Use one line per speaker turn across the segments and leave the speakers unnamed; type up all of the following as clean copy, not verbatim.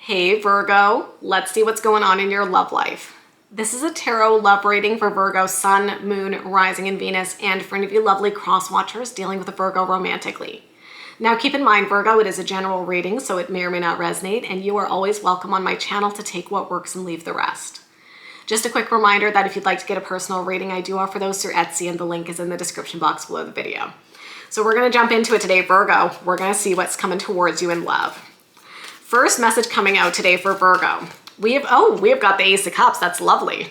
Hey Virgo, let's see what's going on in your love life. This is a tarot love reading for Virgo, Sun, Moon, Rising, and Venus, and for any of you lovely cross watchers dealing with a Virgo romantically. Now keep in mind, Virgo, it is a general reading, so it may or may not resonate, and you are always welcome on my channel to take what works and leave the rest. Just a quick reminder that if you'd like to get a personal reading, I do offer those through Etsy, and the link is in the description box below the video. So we're going to jump into it today, Virgo. We're going to see what's coming towards you in love. First message coming out today for Virgo. We have got the Ace of Cups. That's lovely.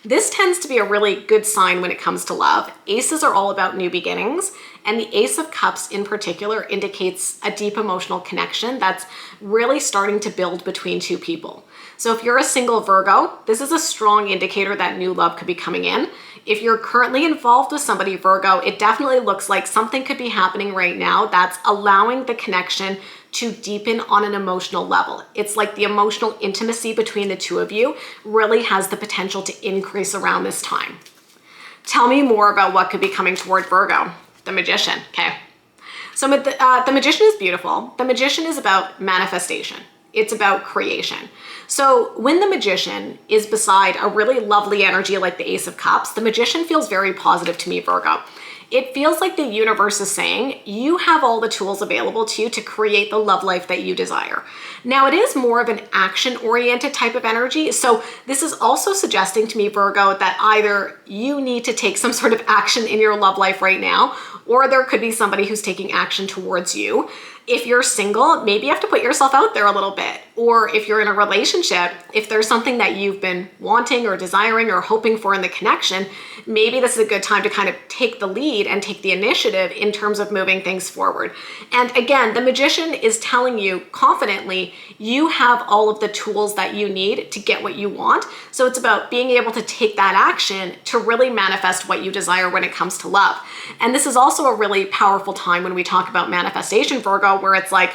This tends to be a really good sign when it comes to love. Aces are all about new beginnings, and the Ace of Cups in particular indicates a deep emotional connection that's really starting to build between two people. So if you're a single Virgo, this is a strong indicator that new love could be coming in. If you're currently involved with somebody, Virgo, it definitely looks like something could be happening right now that's allowing the connection to deepen on an emotional level. It's like the emotional intimacy between the two of you really has the potential to increase around this time. Tell me more about what could be coming toward Virgo. The Magician, okay. So the Magician is beautiful. The Magician is about manifestation. It's about creation. So when the Magician is beside a really lovely energy like the Ace of Cups, the Magician feels very positive to me, Virgo. It feels like the universe is saying you have all the tools available to you to create the love life that you desire. Now, it is more of an action-oriented type of energy. So this is also suggesting to me, Virgo, that either you need to take some sort of action in your love life right now, or there could be somebody who's taking action towards you. If you're single, maybe you have to put yourself out there a little bit. Or if you're in a relationship, if there's something that you've been wanting or desiring or hoping for in the connection, maybe this is a good time to kind of take the lead and take the initiative in terms of moving things forward. And again, the Magician is telling you confidently, you have all of the tools that you need to get what you want. So it's about being able to take that action to really manifest what you desire when it comes to love. And this is also a really powerful time when we talk about manifestation, Virgo, where it's like,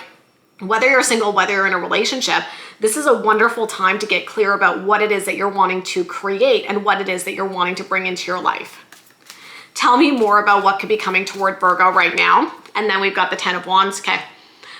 whether you're single, whether you're in a relationship, this is a wonderful time to get clear about what it is that you're wanting to create and what it is that you're wanting to bring into your life. Tell me more about what could be coming toward Virgo right now. And then we've got the Ten of Wands. Okay.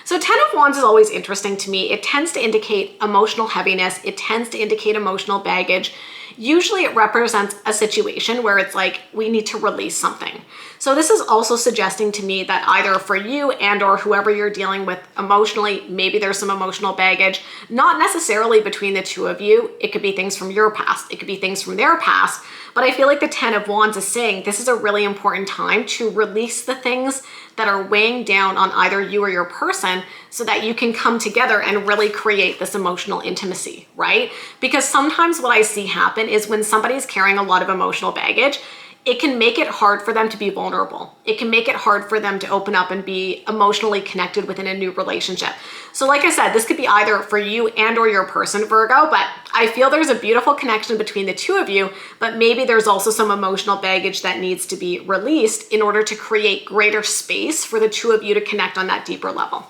So Ten of Wands is always interesting to me. It tends to indicate emotional heaviness. It tends to indicate emotional baggage. Usually it represents a situation where it's like, we need to release something. So this is also suggesting to me that either for you and or whoever you're dealing with emotionally, maybe there's some emotional baggage, not necessarily between the two of you. It could be things from your past. It could be things from their past. But I feel like the Ten of Wands is saying this is a really important time to release the things that are weighing down on either you or your person so that you can come together and really create this emotional intimacy, right? Because sometimes what I see happen is when somebody's carrying a lot of emotional baggage, it can make it hard for them to be vulnerable. It can make it hard for them to open up and be emotionally connected within a new relationship. So like I said, this could be either for you and or your person, Virgo, but I feel there's a beautiful connection between the two of you, but maybe there's also some emotional baggage that needs to be released in order to create greater space for the two of you to connect on that deeper level.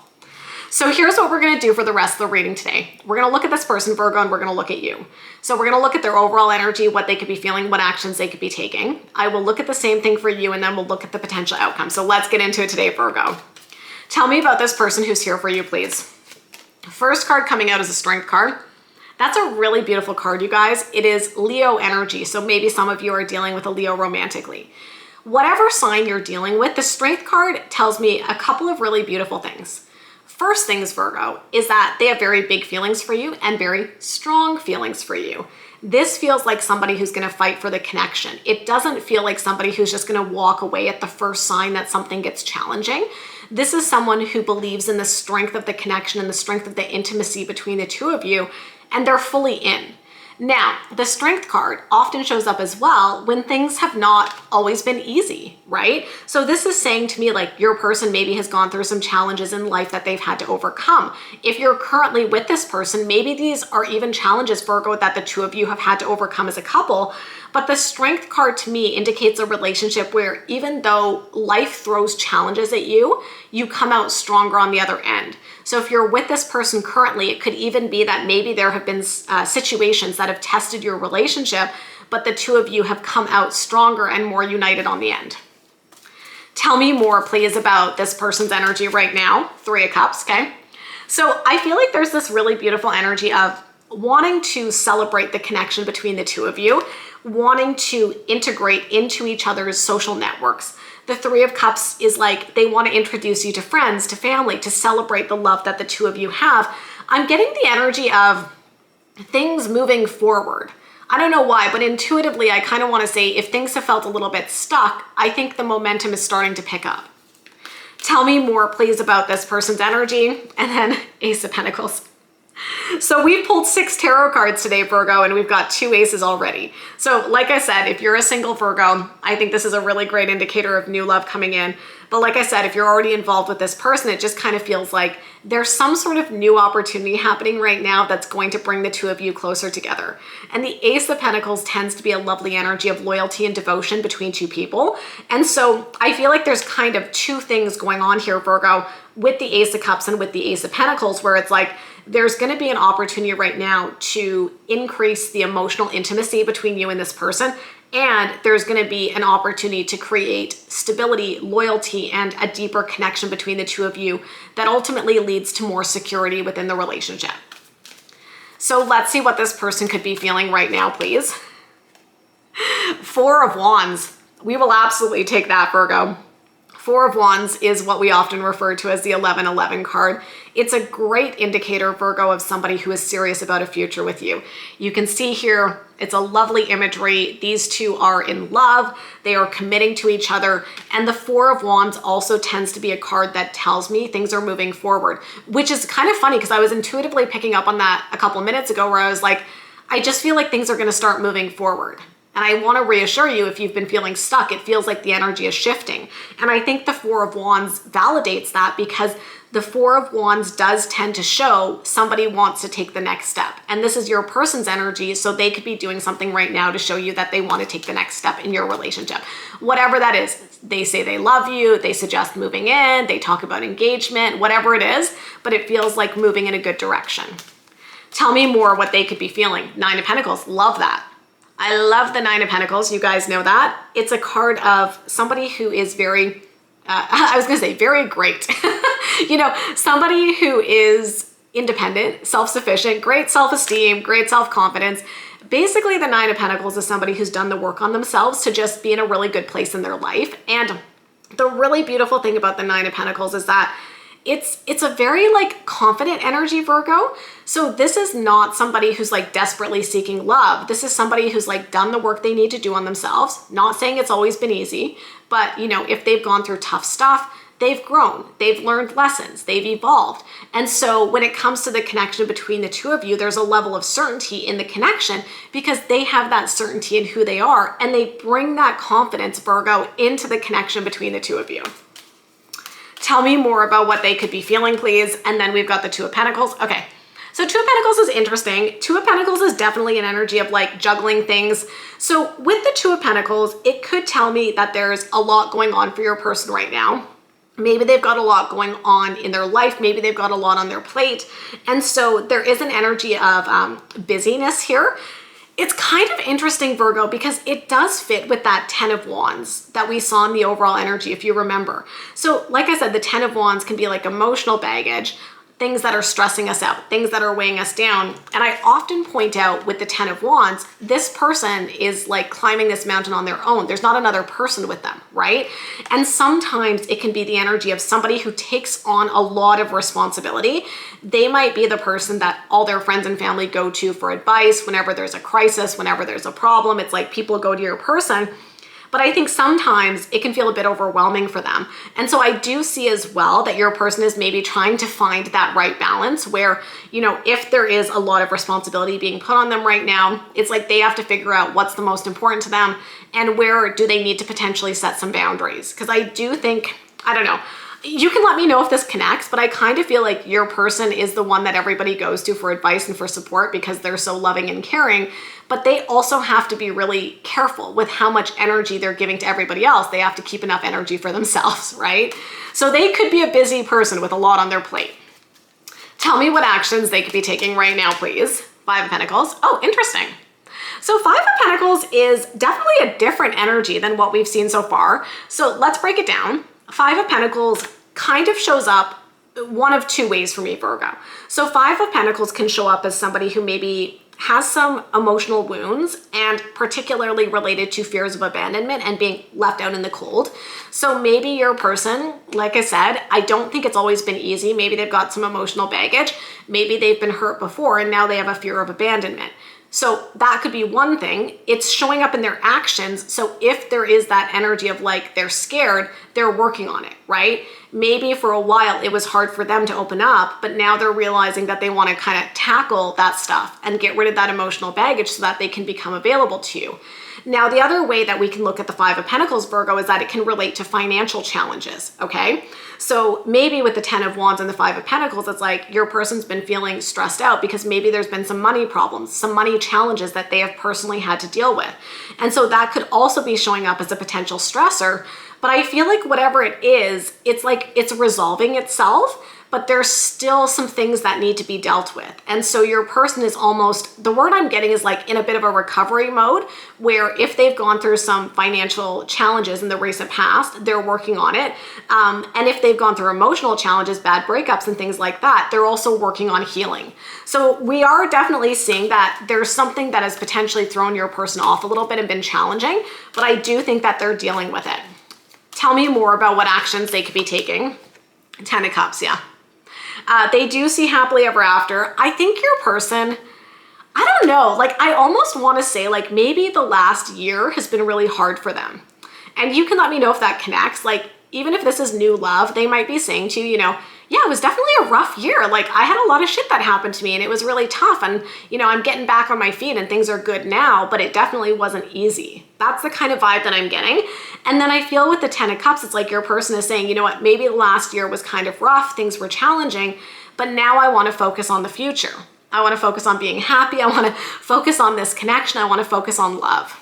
So here's what we're going to do for the rest of the reading today. We're going to look at this person, Virgo, and we're going to look at you. So we're going to look at their overall energy, what they could be feeling, what actions they could be taking. I will look at the same thing for you, and then we'll look at the potential outcome. So let's get into it today, Virgo. Tell me about this person who's here for you, please. First card coming out is a Strength card. That's a really beautiful card, you guys. It is Leo energy, so maybe some of you are dealing with a Leo romantically. Whatever sign you're dealing with, the Strength card tells me a couple of really beautiful things. First things, Virgo, is that they have very big feelings for you and very strong feelings for you. This feels like somebody who's going to fight for the connection. It doesn't feel like somebody who's just going to walk away at the first sign that something gets challenging. This is someone who believes in the strength of the connection and the strength of the intimacy between the two of you, and they're fully in. Now, the Strength card often shows up as well when things have not always been easy, right? So this is saying to me like your person maybe has gone through some challenges in life that they've had to overcome. If you're currently with this person, maybe these are even challenges, Virgo, that the two of you have had to overcome as a couple. But the Strength card to me indicates a relationship where even though life throws challenges at you, you come out stronger on the other end. So if you're with this person currently, it could even be that maybe there have been situations that have tested your relationship, but the two of you have come out stronger and more united on the end. Tell me more, please, about this person's energy right now. Three of Cups, okay? So I feel like there's this really beautiful energy of wanting to celebrate the connection between the two of you, wanting to integrate into each other's social networks. The Three of Cups is like they want to introduce you to friends, to family, to celebrate the love that the two of you have. I'm getting the energy of things moving forward. I don't know why, but intuitively, I kind of want to say if things have felt a little bit stuck, I think the momentum is starting to pick up. Tell me more, please, about this person's energy. And then Ace of Pentacles. So we've pulled 6 tarot cards today, Virgo, and we've got 2 aces already. So like I said, if you're a single Virgo, I think this is a really great indicator of new love coming in. But like I said, if you're already involved with this person, it just kind of feels like there's some sort of new opportunity happening right now that's going to bring the two of you closer together. And the Ace of Pentacles tends to be a lovely energy of loyalty and devotion between two people. And so I feel like there's kind of 2 things going on here, Virgo, with the Ace of Cups and with the Ace of Pentacles, where it's like, there's going to be an opportunity right now to increase the emotional intimacy between you and this person. And there's going to be an opportunity to create stability, loyalty, and a deeper connection between the two of you that ultimately leads to more security within the relationship. So let's see what this person could be feeling right now, please. 4 of Wands. We will absolutely take that, Virgo. 4 of Wands is what we often refer to as the 1111 card. It's a great indicator, Virgo, of somebody who is serious about a future with you. You can see here, it's a lovely imagery. These two are in love. They are committing to each other. And the 4 of Wands also tends to be a card that tells me things are moving forward, which is kind of funny because I was intuitively picking up on that a couple minutes ago where I was like, I just feel like things are going to start moving forward. And I want to reassure you, if you've been feeling stuck, it feels like the energy is shifting. And I think the 4 of Wands validates that because the 4 of Wands does tend to show somebody wants to take the next step. And this is your person's energy, so they could be doing something right now to show you that they want to take the next step in your relationship. Whatever that is, they say they love you, they suggest moving in, they talk about engagement, whatever it is, but it feels like moving in a good direction. Tell me more what they could be feeling. 9 of Pentacles, love that. I love the 9 of Pentacles. You guys know that. It's a card of somebody who is very, I was going to say very great. You know, somebody who is independent, self-sufficient, great self-esteem, great self-confidence. Basically, the 9 of Pentacles is somebody who's done the work on themselves to just be in a really good place in their life. And the really beautiful thing about the 9 of Pentacles is that it's a very like confident energy, Virgo. So this is not somebody who's like desperately seeking love. This is somebody who's like done the work they need to do on themselves. Not saying it's always been easy, but you know, if they've gone through tough stuff, they've grown, they've learned lessons, they've evolved. And so when it comes to the connection between the two of you, there's a level of certainty in the connection because they have that certainty in who they are and they bring that confidence, Virgo, into the connection between the two of you. Tell me more about what they could be feeling, please. And then we've got the 2 of Pentacles. Okay, so 2 of Pentacles is interesting. 2 of Pentacles is definitely an energy of like juggling things. So with the 2 of Pentacles, it could tell me that there's a lot going on for your person right now. Maybe they've got a lot going on in their life. Maybe they've got a lot on their plate. And so there is an energy of busyness here. It's kind of interesting, Virgo, because it does fit with that 10 of Wands that we saw in the overall energy, if you remember. So like I said, the 10 of Wands can be like emotional baggage, things that are stressing us out, things that are weighing us down. And I often point out with the 10 of Wands, this person is like climbing this mountain on their own. There's not another person with them, right? And sometimes it can be the energy of somebody who takes on a lot of responsibility. They might be the person that all their friends and family go to for advice whenever there's a crisis, whenever there's a problem. It's like people go to your person. But I think sometimes it can feel a bit overwhelming for them. And so I do see as well that your person is maybe trying to find that right balance where, you know, if there is a lot of responsibility being put on them right now, it's like they have to figure out what's the most important to them and where do they need to potentially set some boundaries. Because I do think, I don't know, you can let me know if this connects, but I kind of feel like your person is the one that everybody goes to for advice and for support because they're so loving and caring, but they also have to be really careful with how much energy they're giving to everybody else. They have to keep enough energy for themselves, right? So they could be a busy person with a lot on their plate. Tell me what actions they could be taking right now, please. 5 of Pentacles. Oh, interesting. So 5 of Pentacles is definitely a different energy than what we've seen so far. So let's break it down. 5 of Pentacles kind of shows up one of two ways for me, Virgo. So Five of Pentacles can show up as somebody who maybe has some emotional wounds, and particularly related to fears of abandonment and being left out in the cold. So maybe your person, like I said, I don't think it's always been easy. Maybe they've got some emotional baggage. Maybe they've been hurt before and now they have a fear of abandonment. So that could be one thing. It's showing up in their actions. So if there is that energy of like they're scared, they're working on it, right? Maybe for a while it was hard for them to open up, but now they're realizing that they want to kind of tackle that stuff and get rid of that emotional baggage so that they can become available to you. Now, the other way that we can look at the Five of Pentacles, Virgo, is that it can relate to financial challenges, okay? So maybe with the 10 of Wands and the 5 of Pentacles, it's like your person's been feeling stressed out because maybe there's been some money problems, some money challenges that they have personally had to deal with. And so that could also be showing up as a potential stressor. But I feel like whatever it is, it's like it's resolving itself, but there's still some things that need to be dealt with. And so your person is almost, the word I'm getting is like in a bit of a recovery mode, where if they've gone through some financial challenges in the recent past, they're working on it. And if they've gone through emotional challenges, bad breakups and things like that, they're also working on healing. So we are definitely seeing that there's something that has potentially thrown your person off a little bit and been challenging, but I do think that they're dealing with it. Tell me more about what actions they could be taking. 10 of Cups, yeah. They do see happily ever after. I think your person, I don't know, like I almost want to say like maybe the last year has been really hard for them. And you can let me know if that connects. Like even if this is new love, they might be saying to you, you know, yeah, it was definitely a rough year. Like I had a lot of shit that happened to me and it was really tough. And, you know, I'm getting back on my feet and things are good now, but it definitely wasn't easy. That's the kind of vibe that I'm getting. And then I feel with the 10 of Cups, it's like your person is saying, you know what, maybe last year was kind of rough. Things were challenging, but now I want to focus on the future. I want to focus on being happy. I want to focus on this connection. I want to focus on love.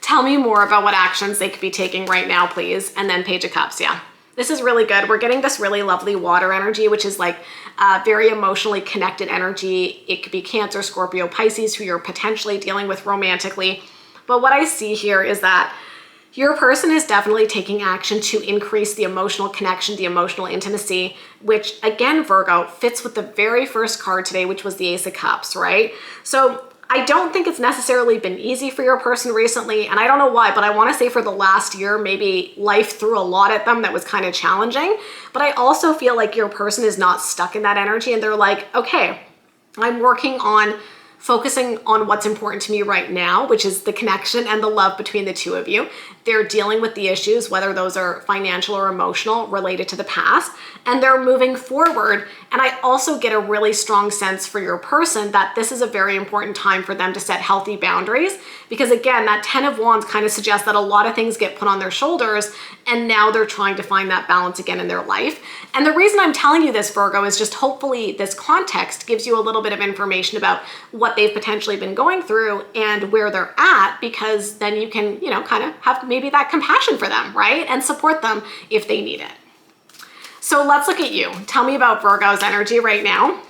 Tell me more about what actions they could be taking right now, please. And then Page of Cups, yeah. This is really good. We're getting this really lovely water energy, which is like very emotionally connected energy. It could be Cancer, Scorpio, Pisces, who you're potentially dealing with romantically. But what I see here is that your person is definitely taking action to increase the emotional connection, the emotional intimacy, which again, Virgo, fits with the very first card today, which was the Ace of Cups, right? So I don't think it's necessarily been easy for your person recently, and I don't know why, but I want to say for the last year, maybe life threw a lot at them that was kind of challenging, but I also feel like your person is not stuck in that energy and they're like, okay, I'm working on focusing on what's important to me right now, which is the connection and the love between the two of you. They're dealing with the issues, whether those are financial or emotional, related to the past, and they're moving forward. And I also get a really strong sense for your person that this is a very important time for them to set healthy boundaries, because again, that 10 of Wands kind of suggests that a lot of things get put on their shoulders and now they're trying to find that balance again in their life. And the reason I'm telling you this, Virgo, is just hopefully this context gives you a little bit of information about what they've potentially been going through and where they're at, because then you can, you know, kind of have maybe that compassion for them, right? And support them if they need it. So let's look at you. Tell me about Virgo's energy right now.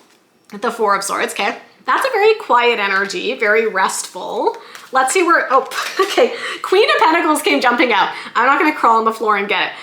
The Four of Swords, okay? That's a very quiet energy, very restful. Let's see where, oh, okay. Queen of Pentacles came jumping out. I'm not gonna crawl on the floor and get it.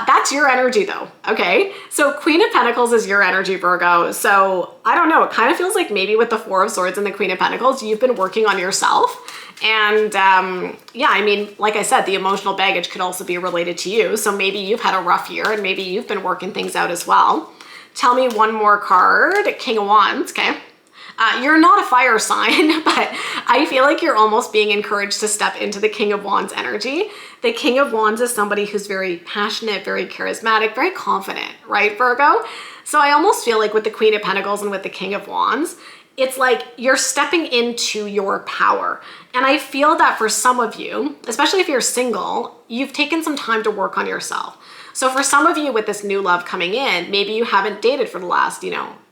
That's your energy though, okay? So Queen of Pentacles is your energy, Virgo. So I don't know, it kind of feels like maybe with the Four of Swords and the Queen of Pentacles, you've been working on yourself. And yeah, I mean, like I said, the emotional baggage could also be related to you. So maybe you've had a rough year and maybe you've been working things out as well. Tell me one more card, King of Wands, okay? You're not a fire sign, but I feel like you're almost being encouraged to step into the King of Wands energy. The King of Wands is somebody who's very passionate, very charismatic, very confident, right, Virgo? So I almost feel like with the Queen of Pentacles and with the King of Wands, it's like you're stepping into your power. And I feel that for some of you, especially if you're single, you've taken some time to work on yourself. So for some of you with this new love coming in, maybe you haven't dated for the last,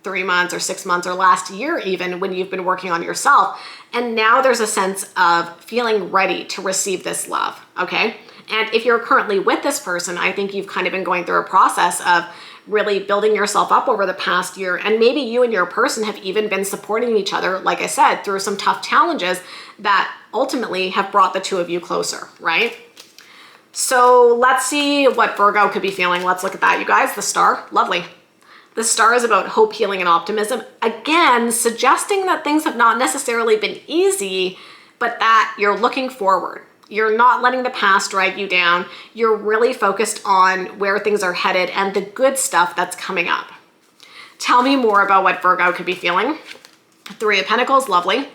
3 months or 6 months or last year even, when you've been working on yourself. And now there's a sense of feeling ready to receive this love, okay? And if you're currently with this person, I think you've kind of been going through a process of really building yourself up over the past year. And maybe you and your person have even been supporting each other, like I said, through some tough challenges that ultimately have brought the two of you closer, right? So let's see what Virgo could be feeling. Let's look at that, you guys. The Star, lovely. The Star is about hope, healing, and optimism. Again, suggesting that things have not necessarily been easy, but that you're looking forward. You're not letting the past drag you down. You're really focused on where things are headed and the good stuff that's coming up. Tell me more about what Virgo could be feeling. Three of Pentacles, lovely.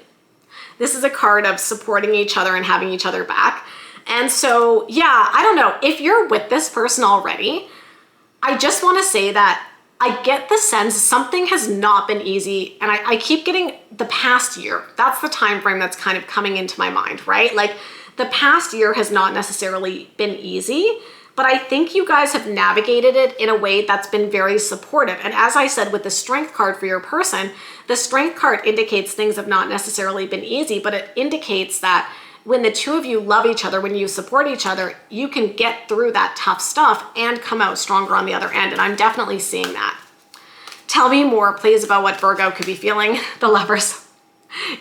This is a card of supporting each other and having each other back. And so, yeah, I don't know. If you're with this person already, I just want to say that I get the sense something has not been easy. And I keep getting the past year. That's the time frame that's kind of coming into my mind, right? Like, the past year has not necessarily been easy, but I think you guys have navigated it in a way that's been very supportive. And as I said with the Strength card for your person, the Strength card indicates things have not necessarily been easy, but it indicates that when the two of you love each other, when you support each other, you can get through that tough stuff and come out stronger on the other end. And I'm definitely seeing that. Tell me more, please, about what Virgo could be feeling. The Lovers.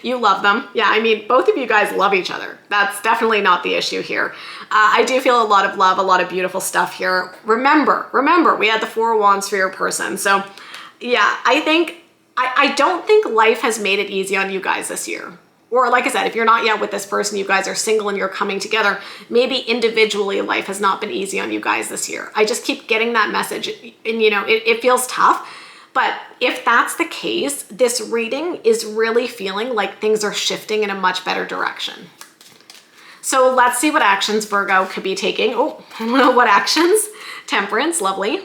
You love them. Yeah, I mean, both of you guys love each other. That's definitely not the issue here. I do feel a lot of love, a lot of beautiful stuff here. Remember, we had the Four of Wands for your person. So yeah, I don't think life has made it easy on you guys this year. Or like I said, if you're not yet with this person, you guys are single and you're coming together, maybe individually life has not been easy on you guys this year. I just keep getting that message and you know, it feels tough. But if that's the case, this reading is really feeling like things are shifting in a much better direction. So let's see what actions Virgo could be taking. Oh, I don't know what actions. Temperance, lovely.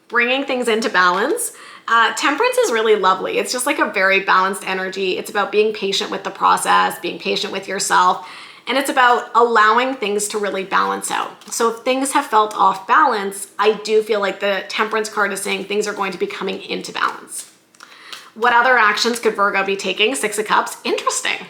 Bringing things into balance. Temperance is really lovely. It's just like a very balanced energy. It's about being patient with the process, being patient with yourself. And it's about allowing things to really balance out. So if things have felt off balance, I do feel like the Temperance card is saying things are going to be coming into balance. What other actions could Virgo be taking? Six of Cups, interesting.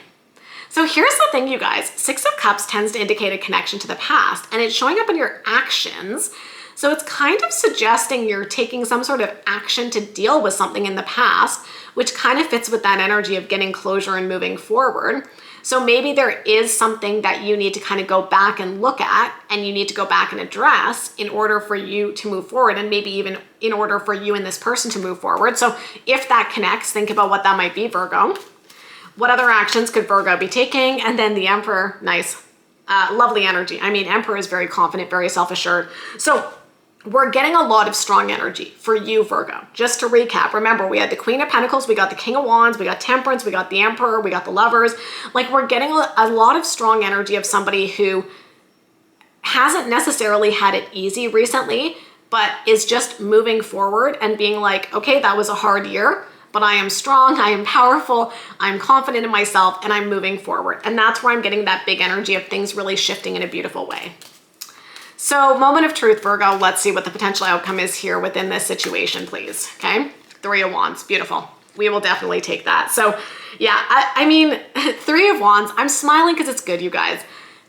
So here's the thing, you guys. Six of Cups tends to indicate a connection to the past, and it's showing up in your actions. So it's kind of suggesting you're taking some sort of action to deal with something in the past, which kind of fits with that energy of getting closure and moving forward. So maybe there is something that you need to kind of go back and look at, and you need to go back and address in order for you to move forward, and maybe even in order for you and this person to move forward. So if that connects, think about what that might be, Virgo. What other actions could Virgo be taking? And then the Emperor, nice. Lovely energy. I mean, Emperor is very confident, very self-assured. So we're getting a lot of strong energy for you, Virgo. Just to recap, remember, we had the Queen of Pentacles, we got the King of Wands, we got Temperance, we got the Emperor, we got the Lovers. Like, we're getting a lot of strong energy of somebody who hasn't necessarily had it easy recently, but is just moving forward and being like, okay, that was a hard year, but I am strong, I am powerful, I'm confident in myself, and I'm moving forward. And that's where I'm getting that big energy of things really shifting in a beautiful way. So moment of truth, Virgo, let's see what the potential outcome is here within this situation, please. Okay, Three of Wands, beautiful. We will definitely take that. So yeah, I mean, Three of Wands, I'm smiling because it's good, you guys.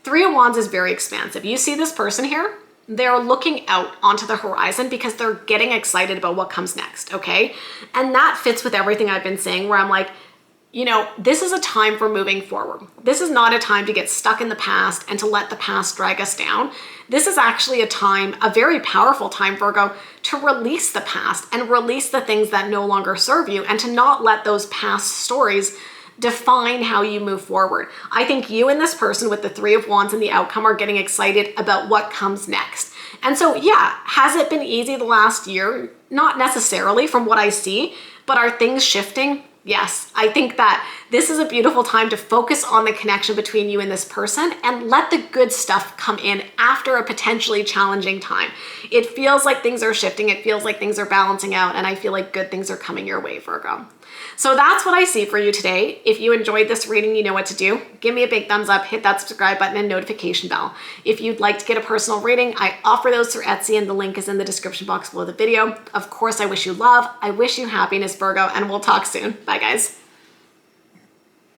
Three of Wands is very expansive. You see this person here? They're looking out onto the horizon because they're getting excited about what comes next, okay? And that fits with everything I've been saying, where I'm like, you know, this is a time for moving forward. This is not a time to get stuck in the past and to let the past drag us down. This is actually a time, a very powerful time, Virgo, to release the past and release the things that no longer serve you, and to not let those past stories define how you move forward. I think you and this person with the Three of Wands and the outcome are getting excited about what comes next. And so, yeah, has it been easy the last year? Not necessarily from what I see, but are things shifting? Yes, I think that this is a beautiful time to focus on the connection between you and this person and let the good stuff come in after a potentially challenging time. It feels like things are shifting. It feels like things are balancing out, and I feel like good things are coming your way, Virgo. So that's what I see for you today. If you enjoyed this reading, you know what to do. Give me a big thumbs up, hit that subscribe button and notification bell. If you'd like to get a personal reading, I offer those through Etsy, and the link is in the description box below the video. Of course, I wish you love. I wish you happiness, Virgo, and we'll talk soon. Bye, guys.